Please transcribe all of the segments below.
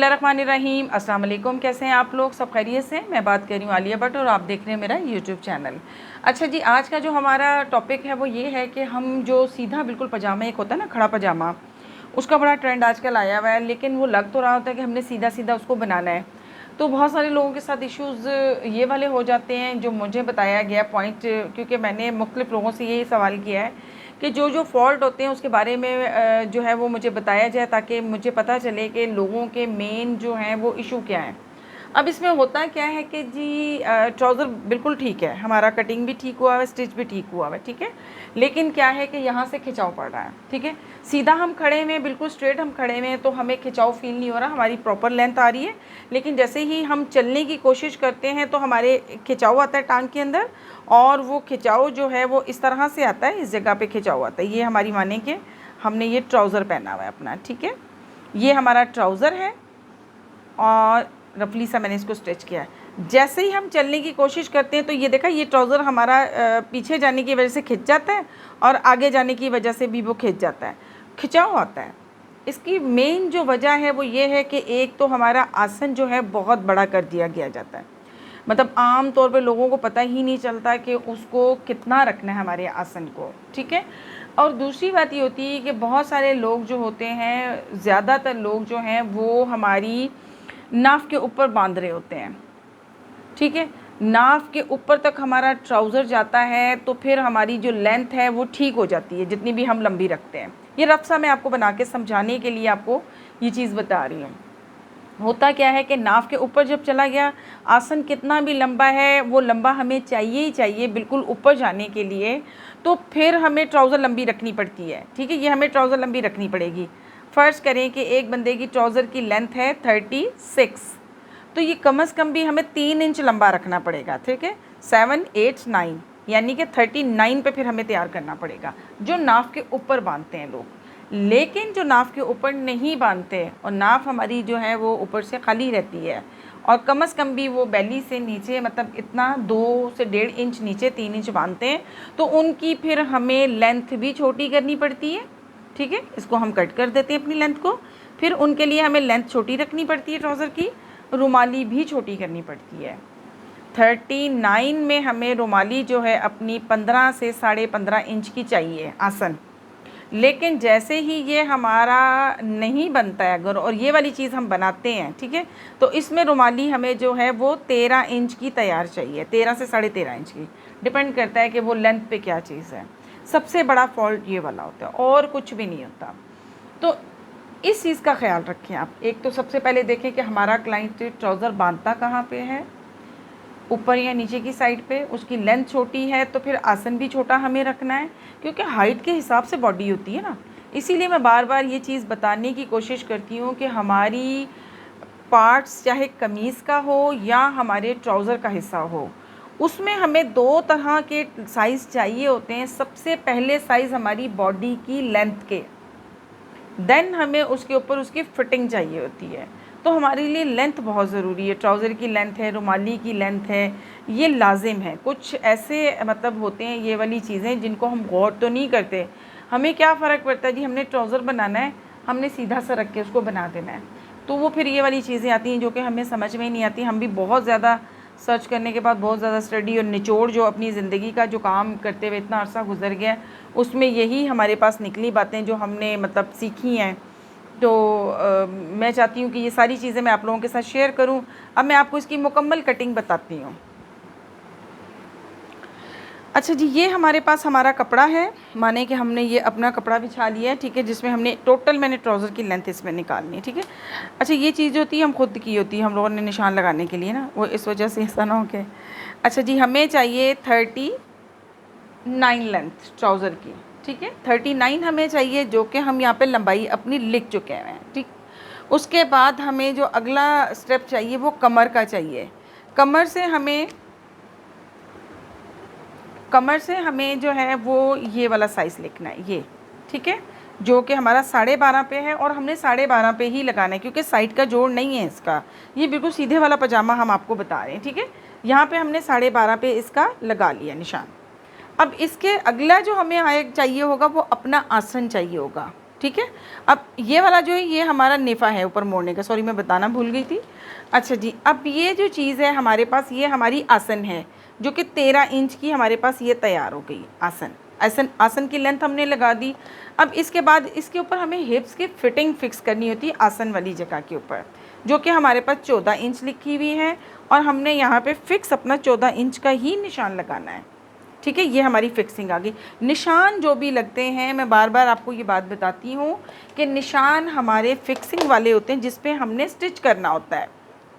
बिस्मिल्लाहिर्रहमानिर्रहीम। अस्सलाम वालेकुम। कैसे हैं आप लोग? सब खैरियत से? मैं बात कर रही हूँ आलिया भट्ट और आप देख रहे हैं मेरा यूट्यूब चैनल। अच्छा जी, आज का जो हमारा टॉपिक है वो ये है कि हम जो सीधा बिल्कुल पजामा एक होता है ना, खड़ा पजामा, उसका बड़ा ट्रेंड आजकल आया हुआ है, लेकिन वो लग तो रहा होता है कि हमने सीधा सीधा उसको बनाना है। तो बहुत सारे लोगों के साथ इश्यूज़ ये वाले हो जाते हैं जो मुझे बताया गया पॉइंट, क्योंकि मैंने मुख्तलिफ़ लोगों से यही सवाल किया है कि जो जो फॉल्ट होते हैं उसके बारे में जो है वो मुझे बताया जाए, ताकि मुझे पता चले कि लोगों के मेन जो हैं वो इशू क्या है। अब इसमें होता क्या है कि जी ट्राउज़र बिल्कुल ठीक है, हमारा कटिंग भी ठीक हुआ है, स्टिच भी ठीक हुआ है, ठीक है, लेकिन क्या है कि यहाँ से खिंचाव पड़ रहा है। ठीक है, सीधा हम खड़े हुए, बिल्कुल स्ट्रेट हम खड़े हुए हैं तो हमें खिंचाव फील नहीं हो रहा, हमारी प्रॉपर लेंथ आ रही है। लेकिन जैसे ही हम चलने की कोशिश करते हैं तो हमारे खिंचाव आता है टांग के अंदर, और वो खिंचाव जो है वो इस तरह से आता है, इस जगह पे खिंचाव आता है। ये हमारी माने कि हमने ये ट्राउज़र पहना हुआ है अपना, ठीक है, ये हमारा ट्राउज़र है और रफली सा मैंने इसको स्ट्रेच किया है। जैसे ही हम चलने की कोशिश करते हैं तो ये देखा, ये ट्राउज़र हमारा पीछे जाने की वजह से खिंच जाता है और आगे जाने की वजह से भी वो खिंच जाता है, खिंचाव आता है। इसकी मेन जो वजह है वो ये है कि एक तो हमारा आसन जो है बहुत बड़ा कर दिया गया जाता है, मतलब आम तौर पे लोगों को पता ही नहीं चलता कि उसको कितना रखना है हमारे आसन को, ठीक है। और दूसरी बात ये होती है कि बहुत सारे लोग जो होते हैं, ज़्यादातर लोग जो हैं वो हमारी नाफ के ऊपर बांध रहे होते हैं, ठीक है, नाफ के ऊपर तक हमारा ट्राउज़र जाता है तो फिर हमारी जो लेंथ है वो ठीक हो जाती है, जितनी भी हम लंबी रखते हैं। ये रफ सा मैं आपको बना के समझाने के लिए आपको ये चीज़ बता रही हूँ। होता क्या है कि नाफ के ऊपर जब चला गया, आसन कितना भी लंबा है वो लंबा हमें चाहिए ही चाहिए बिल्कुल ऊपर जाने के लिए, तो फिर हमें ट्राउज़र लंबी रखनी पड़ती है, ठीक है, ये हमें ट्राउज़र लंबी रखनी पड़ेगी। फ़र्ज़ करें कि एक बंदे की ट्राउज़र की लेंथ है 36, तो ये कम से कम भी हमें 3 इंच लंबा रखना पड़ेगा, ठीक है, 7, 8, 9, यानी कि 39 पे फिर हमें तैयार करना पड़ेगा, जो नाफ के ऊपर बांधते हैं लोग। लेकिन जो नाफ के ऊपर नहीं बांधते और नाफ हमारी जो है वो ऊपर से खाली रहती है और कम से कम भी वो बेली से नीचे, मतलब इतना 2 से 1.5 इंच नीचे 3 इंच बांधते हैं, तो उनकी फिर हमें लेंथ भी छोटी करनी पड़ती है, ठीक है। इसको हम कट कर देते हैं अपनी लेंथ को, फिर उनके लिए हमें लेंथ छोटी रखनी पड़ती है ट्राउज़र की, रुमाली भी छोटी करनी पड़ती है। 39 में हमें रुमाली जो है अपनी 15 से 15.5 इंच की चाहिए आसन। लेकिन जैसे ही ये हमारा नहीं बनता है अगर, और ये वाली चीज़ हम बनाते हैं, ठीक है, तो इसमें रुमाली हमें जो है वो 13 इंच की तैयार चाहिए, 13 से 13.5 इंच की, डिपेंड करता है कि वो लेंथ पे क्या चीज़ है। सबसे बड़ा फॉल्ट ये वाला होता है और कुछ भी नहीं होता। तो इस चीज़ का ख्याल रखें आप। एक तो सबसे पहले देखें कि हमारा क्लाइंट ट्राउज़र बांधता कहाँ पे है, ऊपर या नीचे की साइड पे, उसकी लेंथ छोटी है तो फिर आसन भी छोटा हमें रखना है, क्योंकि हाइट के हिसाब से बॉडी होती है ना। इसीलिए मैं बार बार ये चीज़ बताने की कोशिश करती हूँ कि हमारी पार्ट्स, चाहे कमीज़ का हो या हमारे ट्राउज़र का हिस्सा हो, उसमें हमें 2 तरह के साइज़ चाहिए होते हैं। सबसे पहले साइज़ हमारी बॉडी की लेंथ के, देन हमें उसके ऊपर उसकी फ़िटिंग चाहिए होती है। तो हमारे लिए लेंथ बहुत ज़रूरी है, ट्राउज़र की लेंथ है, रुमाली की लेंथ है, ये लाजिम है। कुछ ऐसे मतलब होते हैं ये वाली चीज़ें जिनको हम गौर तो नहीं करते। हमें क्या फ़र्क पड़ता है जी, हमने ट्राउज़र बनाना है, हमने सीधा सा रख के उसको बना देना है, तो वो फिर ये वाली चीज़ें आती हैं जो कि हमें समझ में ही नहीं आती। हम भी बहुत ज़्यादा सर्च करने के बाद, बहुत ज़्यादा स्टडी और निचोड़ जो अपनी ज़िंदगी का जो काम करते हुए इतना अरसा गुजर गया, उसमें यही हमारे पास निकली बातें जो हमने मतलब सीखी हैं। तो मैं चाहती हूँ कि ये सारी चीज़ें मैं आप लोगों के साथ शेयर करूँ। अब मैं आपको इसकी मुकम्मल कटिंग बताती हूँ। अच्छा जी, ये हमारे पास हमारा कपड़ा है, माने कि हमने ये अपना कपड़ा बिछा लिया है, ठीक है, जिसमें हमने टोटल मैंने ट्राउज़र की लेंथ इसमें निकालनी है, ठीक है। अच्छा, ये चीज़ होती है हम खुद की होती है, हम लोगों ने निशान लगाने के लिए ना, वो इस वजह से ऐसा ना हो के। अच्छा जी, हमें चाहिए 39 लेंथ ट्राउज़र की, ठीक है, 39 हमें चाहिए, जो कि हम यहाँ पे लंबाई अपनी लिख चुके हैं, ठीक। उसके बाद हमें जो अगला स्टेप चाहिए वो कमर का चाहिए। कमर से हमें जो है वो ये वाला साइज़ लिखना है, ये, ठीक है, जो कि हमारा 12.5 पे है, और हमने 12.5 पे ही लगाना है क्योंकि साइड का जोड़ नहीं है इसका, ये बिल्कुल सीधे वाला पजामा हम आपको बता रहे हैं, ठीक है। यहाँ पे हमने 12.5 पे इसका लगा लिया निशान। अब इसके अगला जो हमें चाहिए होगा वो अपना आसन चाहिए होगा, ठीक है। अब ये वाला जो है ये हमारा नेफा है ऊपर मोड़ने का, सॉरी मैं बताना भूल गई थी। अच्छा जी, अब ये जो चीज़ है हमारे पास, ये हमारी आसन है जो कि 13 इंच की हमारे पास ये तैयार हो गई। आसन की लेंथ हमने लगा दी। अब इसके बाद इसके ऊपर हमें हिप्स की फिटिंग फिक्स करनी होती है आसन वाली जगह के ऊपर, जो कि हमारे पास 14 इंच लिखी हुई है और हमने यहाँ पे फिक्स अपना 14 इंच का ही निशान लगाना है। ठीक है, ये हमारी फिक्सिंग आ गई। निशान जो भी लगते हैं, मैं बार बार आपको ये बात बताती हूँ कि निशान हमारे फिक्सिंग वाले होते हैं जिस पे हमने स्टिच करना होता है।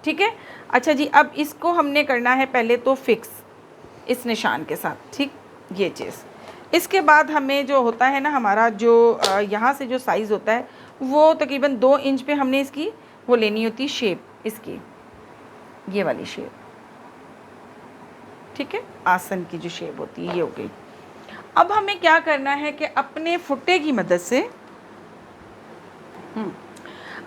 ठीक है। अच्छा जी, अब इसको हमने करना है पहले तो फिक्स इस निशान के साथ, ठीक, ये चीज़। इसके बाद हमें जो होता है ना, हमारा जो यहाँ से जो साइज़ होता है वो तकरीबन 2 इंच पे हमने इसकी वो लेनी होती है शेप, इसकी ये वाली शेप। ठीक है, आसन की जो शेप होती है ये हो गई। अब हमें क्या करना है कि अपने फुट्टे की मदद से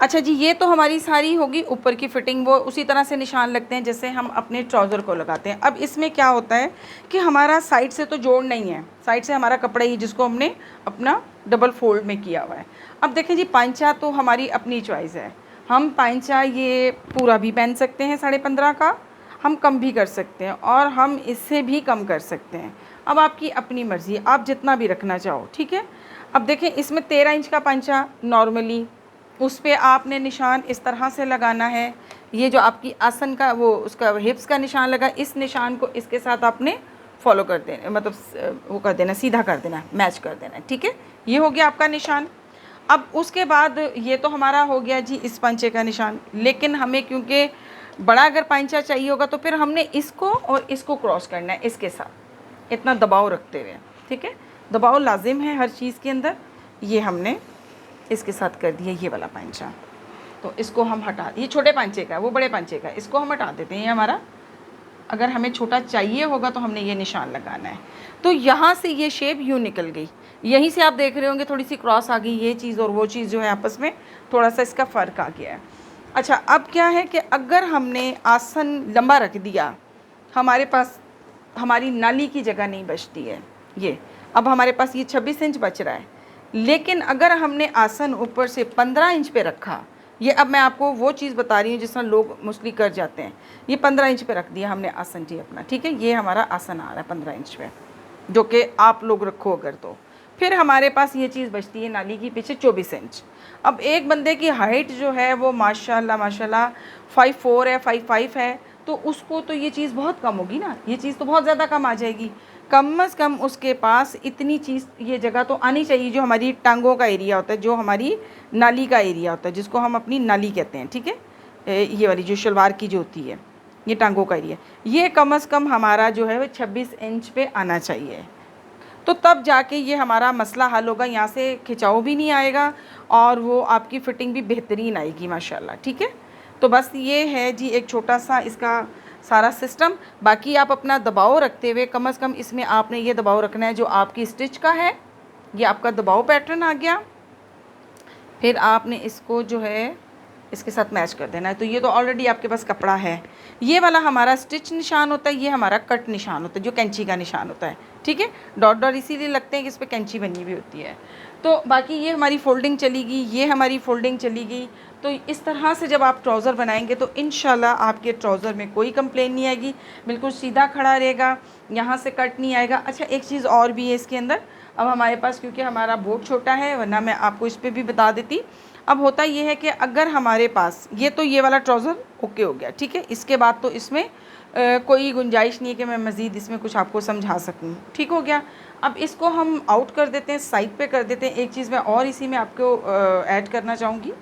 अच्छा जी, ये तो हमारी सारी होगी ऊपर की फिटिंग, वो उसी तरह से निशान लगते हैं जैसे हम अपने ट्राउज़र को लगाते हैं। अब इसमें क्या होता है कि हमारा साइड से तो जोड़ नहीं है, साइड से हमारा कपड़ा ही जिसको हमने अपना डबल फोल्ड में किया हुआ है। अब देखें जी, पांचा तो हमारी अपनी चॉइस है, हम पांचा ये पूरा भी पहन सकते हैं 15.5 का, हम कम भी कर सकते हैं और हम इससे भी कम कर सकते हैं। अब आपकी अपनी मर्ज़ी, आप जितना भी रखना चाहो। ठीक है। अब देखें, इसमें 13 इंच का पांचा नॉर्मली, उस पर आपने निशान इस तरह से लगाना है। ये जो आपकी आसन का वो उसका हिप्स का निशान लगा, इस निशान को इसके साथ आपने फॉलो कर देना, मतलब वो कर देना, सीधा कर देना, मैच कर देना। ठीक है, ये हो गया आपका निशान। अब उसके बाद ये तो हमारा हो गया जी इस पांचे का निशान, लेकिन हमें क्योंकि बड़ा अगर पांचा चाहिए होगा तो फिर हमने इसको और इसको क्रॉस करना है इसके साथ, इतना दबाव रखते हुए। ठीक है, दबाव लाजिम है हर चीज़ के अंदर। ये हमने इसके साथ कर दिया ये वाला पांचा, तो इसको हम हटा, ये छोटे पांचे का है, वो बड़े पांचे का है, इसको हम हटा देते हैं। ये हमारा, अगर हमें छोटा चाहिए होगा तो हमने ये निशान लगाना है। तो यहाँ से ये शेप यूँ निकल गई, यहीं से आप देख रहे होंगे थोड़ी सी क्रॉस आ गई, ये चीज़ और वो चीज़ जो है आपस में थोड़ा सा इसका फ़र्क आ गया है। अच्छा, अब क्या है कि अगर हमने आसन लंबा रख दिया, हमारे पास हमारी नाली की जगह नहीं बचती है। ये अब हमारे पास ये 26 इंच बच रहा है, लेकिन अगर हमने आसन ऊपर से 15 इंच पे रखा, ये अब मैं आपको वो चीज़ बता रही हूँ जिस तरह लोग मोस्टली कर जाते हैं, ये 15 इंच पे रख दिया हमने आसन जी अपना। ठीक है, ये हमारा आसन आ रहा है 15 इंच पे, जो कि आप लोग रखो अगर, तो फिर हमारे पास ये चीज़ बचती है नाली की पीछे 24 इंच। अब एक बंदे की हाइट जो है वो माशाल्लाह माशाल्लाह 5'4" है, 5'5" है, तो उसको तो ये चीज़ बहुत कम होगी ना, ये चीज़ तो बहुत ज़्यादा कम आ जाएगी। कम से कम उसके पास इतनी चीज़, ये जगह तो आनी चाहिए जो हमारी टांगों का एरिया होता है, जो हमारी नाली का एरिया होता है, जिसको हम अपनी नाली कहते हैं। ठीक है, ये वाली जो शलवार की जो होती है, ये टांगों का एरिया, ये कम से कम हमारा जो है वो 26 इंच पे आना चाहिए। तो तब जाके ये हमारा मसला हल होगा, यहाँ से खिंचाव भी नहीं आएगा और वो आपकी फ़िटिंग भी बेहतरीन आएगी माशाल्लाह। ठीक है, तो बस ये है जी एक छोटा सा इसका सारा सिस्टम। बाकी आप अपना दबाव रखते हुए, कम से कम इसमें आपने ये दबाव रखना है जो आपकी स्टिच का है, ये आपका दबाव पैटर्न आ गया। फिर आपने इसको जो है इसके साथ मैच कर देना है। तो ये तो ऑलरेडी आपके पास कपड़ा है। ये वाला हमारा स्टिच निशान होता है, ये हमारा कट निशान होता है जो कैंची का निशान होता है। ठीक है, डॉट डॉट इसीलिए लगते हैं कि इस पर कैंची बनी हुई होती है। तो बाकी ये हमारी फ़ोल्डिंग चली गई, ये हमारी फ़ोल्डिंग चली गई। तो इस तरह से जब आप ट्राउज़र बनाएंगे तो इंशाल्लाह आपके ट्राउज़र में कोई कंप्लेन नहीं आएगी, बिल्कुल सीधा खड़ा रहेगा, यहाँ से कट नहीं आएगा। अच्छा, एक चीज़ और भी है इसके अंदर। अब हमारे पास क्योंकि हमारा बोर्ड छोटा है, वरना मैं आपको इस पर भी बता देती। अब होता ये है कि अगर हमारे पास ये वाला ट्राउज़र ओके हो गया, ठीक है, इसके बाद तो इसमें कोई गुंजाइश नहीं है कि मैं मज़ीद इसमें कुछ आपको समझा सकूँ। ठीक हो गया। अब इसको हम आउट कर देते हैं, साइड पे कर देते हैं। एक चीज़ मैं और इसी में आपको ऐड करना चाहूँगी।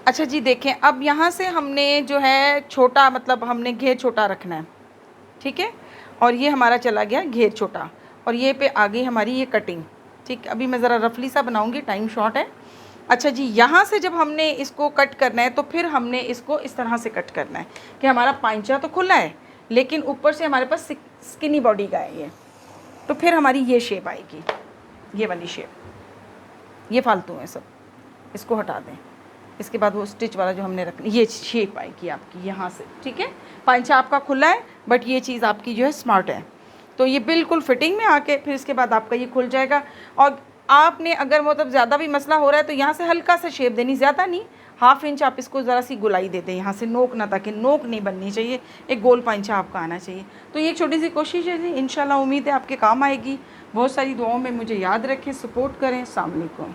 अच्छा जी, देखें, अब यहाँ से हमने जो है छोटा, मतलब हमने घेर छोटा रखना है। ठीक है, और ये हमारा चला गया घेर छोटा, और ये पे आ गई हमारी ये कटिंग। ठीक, अभी मैं ज़रा रफली सा बनाऊँगी, टाइम शॉर्ट है। अच्छा जी, यहाँ से जब हमने इसको कट करना है तो फिर हमने इसको इस तरह से कट करना है कि हमारा पांचा तो खुला है लेकिन ऊपर से हमारे पास स्किनी बॉडी का है ये, तो फिर हमारी ये शेप आएगी, ये वाली शेप। ये फालतू है सब, इसको हटा दें। इसके बाद वो स्टिच वाला जो हमने रखना, ये शेप आएगी आपकी यहाँ से। ठीक है, पांचा आपका खुला है बट ये चीज़ आपकी जो है स्मार्ट है। तो ये बिल्कुल फिटिंग में आके फिर इसके बाद आपका ये खुल जाएगा। और आपने अगर मतलब ज़्यादा भी मसला हो रहा है तो यहाँ से हल्का सा शेप देनी, ज़्यादा नहीं, 1/2 इंच आप इसको ज़रा सी गुलाई दे दें यहाँ से, नोक ना, ताकि नोक नहीं बननी चाहिए, एक गोल पांचा आपका आना चाहिए। तो ये एक छोटी सी कोशिश है जी, इंशाल्लाह उम्मीद है आपके काम आएगी। बहुत सारी दुआओं में मुझे याद रखें, सपोर्ट करें। अस्सलाम वालेकुम।